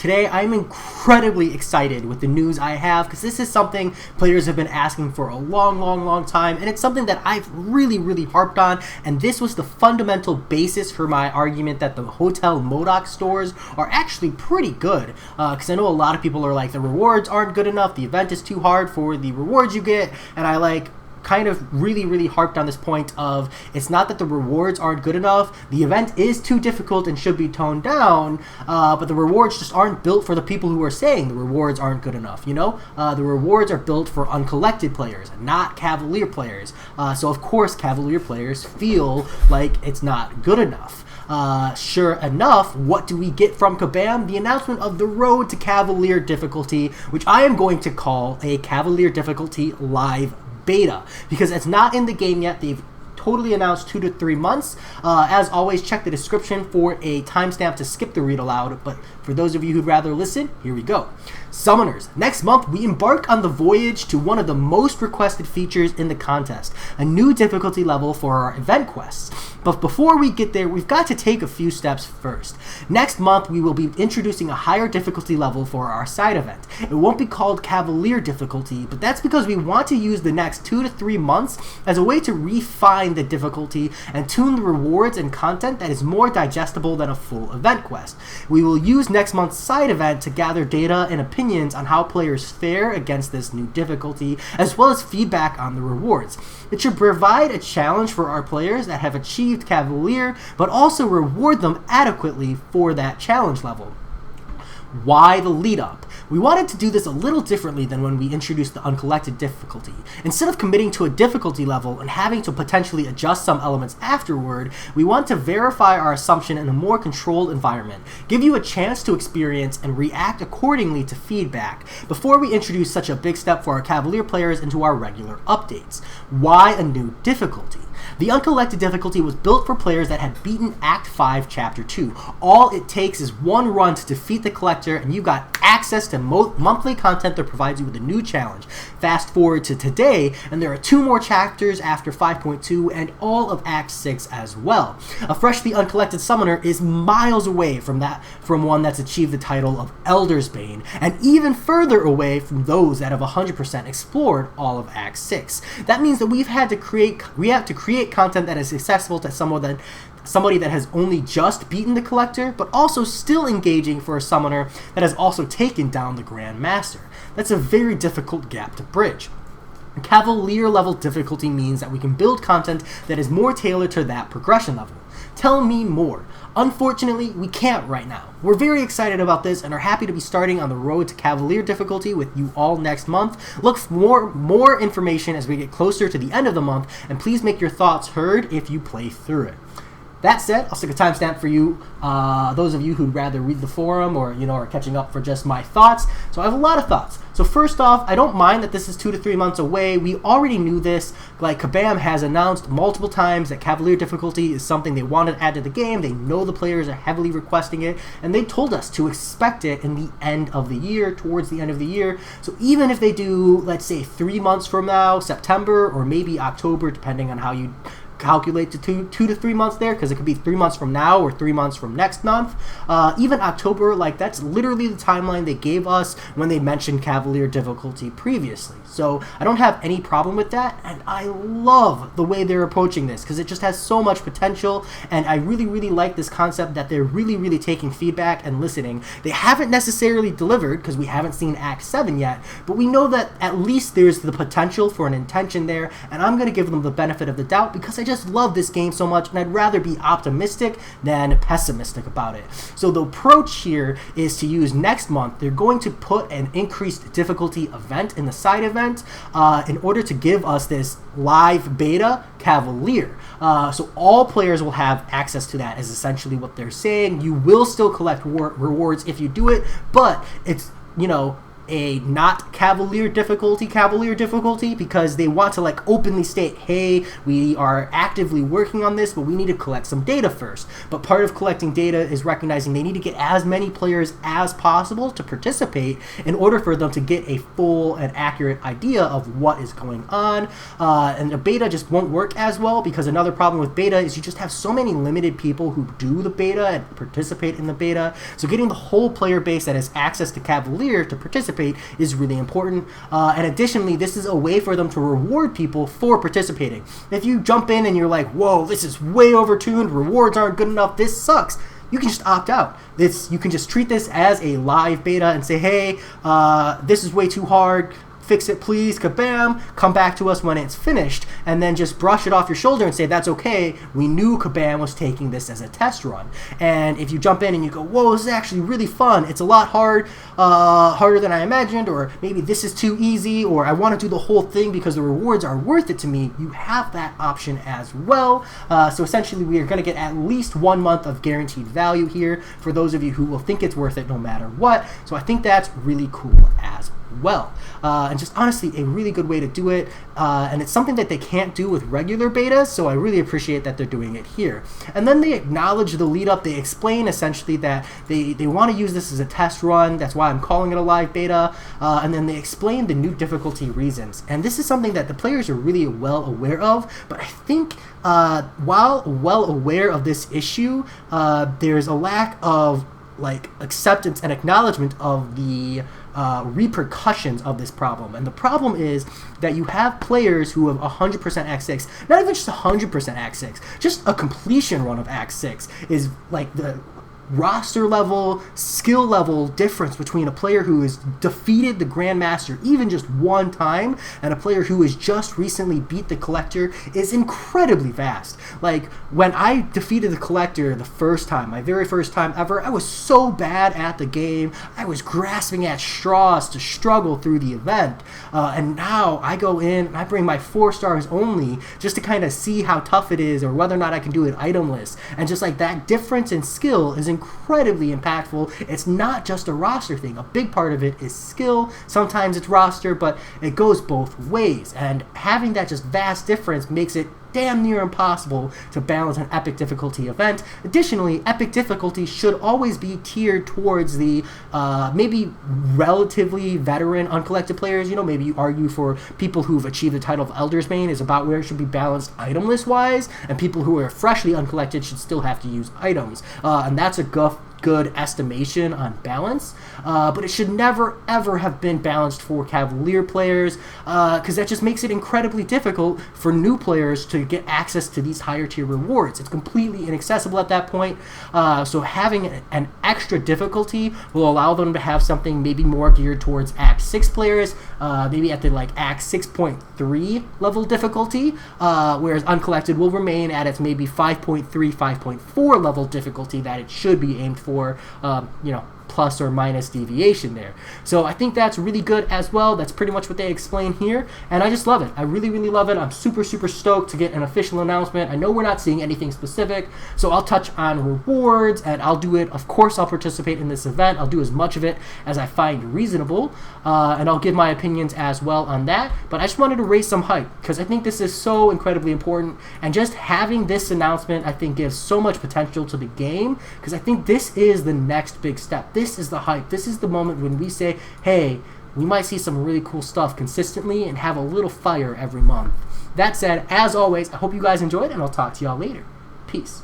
Today, I'm incredibly excited with the news I have because this is something players have been asking for a long time, and it's something that I've really harped on, and this was the fundamental basis for my argument that the hotel MCOC stores are actually pretty good, because I know a lot of people are like, the rewards aren't good enough, the event is too hard for the rewards you get, and I kind of really harped on this point of it's not that the rewards aren't good enough, the event is too difficult and should be toned down, but the rewards just aren't built for the people who are saying the rewards aren't good enough, you know? The rewards are built for uncollected players, not Cavalier players, so of course Cavalier players feel like it's not good enough. Sure enough, what do we get from Kabam? The announcement of the road to Cavalier difficulty, which I am going to call a Cavalier difficulty live beta, because it's not in the game yet. They've totally announced 2 to 3 months. As always, check the description for a timestamp to skip the read aloud, but for those of you who'd rather listen, here we go. Summoners. Next month, we embark on the voyage to one of the most requested features in the contest, a new difficulty level for our event quests. But before we get there, we've got to take a few steps first. Next month, we will be introducing a higher difficulty level for our side event. It won't be called Cavalier difficulty, but that's because we want to use the next 2 to 3 months as a way to refine the difficulty and tune the rewards and content that is more digestible than a full event quest. We will use next month's side event to gather data and opinions on how players fare against this new difficulty, as well as feedback on the rewards. It should provide a challenge for our players that have achieved Cavalier, but also reward them adequately for that challenge level. Why the lead up? We wanted to do this a little differently than when we introduced the uncollected difficulty. Instead of committing to a difficulty level and having to potentially adjust some elements afterward, we want to verify our assumption in a more controlled environment, give you a chance to experience and react accordingly to feedback before we introduce such a big step for our Cavalier players into our regular updates. Why a new difficulty? The uncollected difficulty was built for players that had beaten Act 5, Chapter 2. All it takes is one run to defeat the collector, and you've got access to monthly content that provides you with a new challenge. Fast forward to today, and there are 2 more chapters after 5.2 and all of Act 6 as well. A freshly uncollected summoner is miles away from one that's achieved the title of Elder's Bane, and even further away from those that have 100% explored all of Act 6. That means that we have to create content that is accessible to somebody that has only just beaten the collector, but also still engaging for a summoner that has also taken down the Grand Master. That's a very difficult gap to bridge. Cavalier level difficulty means that we can build content that is more tailored to that progression level. Tell me more. Unfortunately, we can't right now. We're very excited about this and are happy to be starting on the road to Cavalier difficulty with you all next month. Look for more information as we get closer to the end of the month, and please make your thoughts heard if you play through it. That said, I'll stick a timestamp for you, those of you who'd rather read the forum or, are catching up for just my thoughts. So I have a lot of thoughts. So first off, I don't mind that this is 2 to 3 months away. We already knew this. Like, Kabam has announced multiple times that Cavalier difficulty is something they want to add to the game. They know the players are heavily requesting it, and they told us to expect it in the end of the year, towards the end of the year. So even if they do, let's say 3 months from now, September, or maybe October, depending on how you calculate to 2 to 3 months there, because it could be 3 months from now or 3 months from next month. Even October, that's literally the timeline they gave us when they mentioned Cavalier difficulty previously. So I don't have any problem with that, and I love the way they're approaching this because it just has so much potential, and I really like this concept that they're really taking feedback and listening. They haven't necessarily delivered because we haven't seen Act 7 yet, but we know that at least there's the potential for an intention there, and I'm going to give them the benefit of the doubt because I just love this game so much, and I'd rather be optimistic than pessimistic about it. So the approach here is to use next month. They're going to put an increased difficulty event in the side event in order to give us this live beta Cavalier. So all players will have access to that is essentially what they're saying. You will still collect rewards if you do it, but it's, a not Cavalier difficulty because they want to like openly state, hey, we are actively working on this, but we need to collect some data first. But part of collecting data is recognizing they need to get as many players as possible to participate in order for them to get a full and accurate idea of what is going on. And the beta just won't work as well, because another problem with beta is you just have so many limited people who do the beta and participate in the beta. So getting the whole player base that has access to Cavalier to participate is really important. And additionally, this is a way for them to reward people for participating. If you jump in and you're like, whoa, this is way overtuned, rewards aren't good enough, this sucks, you can just opt out. You can just treat this as a live beta and say, hey, this is way too hard, fix it please, kabam, come back to us when it's finished, and then just brush it off your shoulder and say, that's okay, we knew Kabam was taking this as a test run. And if you jump in and you go, whoa, this is actually really fun, it's a lot harder than I imagined, or maybe this is too easy, or I want to do the whole thing because the rewards are worth it to me, you have that option as well. So essentially we are going to get at least 1 month of guaranteed value here for those of you who will think it's worth it no matter what. So I think that's really cool as well. And just honestly a really good way to do it, and it's something that they can't do with regular betas, so I really appreciate that they're doing it here. And then they acknowledge the lead up, they explain essentially that they want to use this as a test run, that's why I'm calling it a live beta, and then they explain the new difficulty reasons. And this is something that the players are really well aware of, but I think while well aware of this issue, there's a lack of like acceptance and acknowledgement of the repercussions of this problem. And the problem is that you have players who have 100% Act 6, not even just 100% Act 6, just a completion run of Act 6 is like the roster level, skill level difference between a player who has defeated the Grandmaster even just one time and a player who has just recently beat the Collector is incredibly vast. Like, when I defeated the Collector the first time, my very first time ever, I was so bad at the game, I was grasping at straws to struggle through the event, and now I go in and I bring my 4 stars only just to kind of see how tough it is or whether or not I can do it itemless, and just like that difference in skill is incredibly impactful. It's not just a roster thing. A big part of it is skill. Sometimes it's roster, but it goes both ways. And having that just vast difference makes it damn near impossible to balance an epic difficulty event. Additionally, epic difficulty should always be tiered towards the maybe relatively veteran uncollected players. You know, maybe you argue for people who've achieved the title of Elder's Bane is about where it should be balanced itemless wise, and people who are freshly uncollected should still have to use items. And that's a good estimation on balance, but it should never ever have been balanced for Cavalier players, because that just makes it incredibly difficult for new players to get access to these higher tier rewards. It's completely inaccessible at that point, so having an extra difficulty will allow them to have something maybe more geared towards Act 6 players, maybe at the like Act 6.3 level difficulty, whereas uncollected will remain at its maybe 5.3, 5.4 level difficulty that it should be aimed for, you know, plus or minus deviation there. So I think that's really good as well. That's pretty much what they explain here, and I just love it. I really, really love it. I'm super, super stoked to get an official announcement. I know we're not seeing anything specific, so I'll touch on rewards, and I'll do it. Of course, I'll participate in this event. I'll do as much of it as I find reasonable, and I'll give my opinions as well on that. But I just wanted to raise some hype, because I think this is so incredibly important, and just having this announcement, I think, gives so much potential to the game, because I think this is the next big step. This is the hype. This is the moment when we say, hey, we might see some really cool stuff consistently and have a little fire every month. That said, as always, I hope you guys enjoyed, and I'll talk to y'all later. Peace.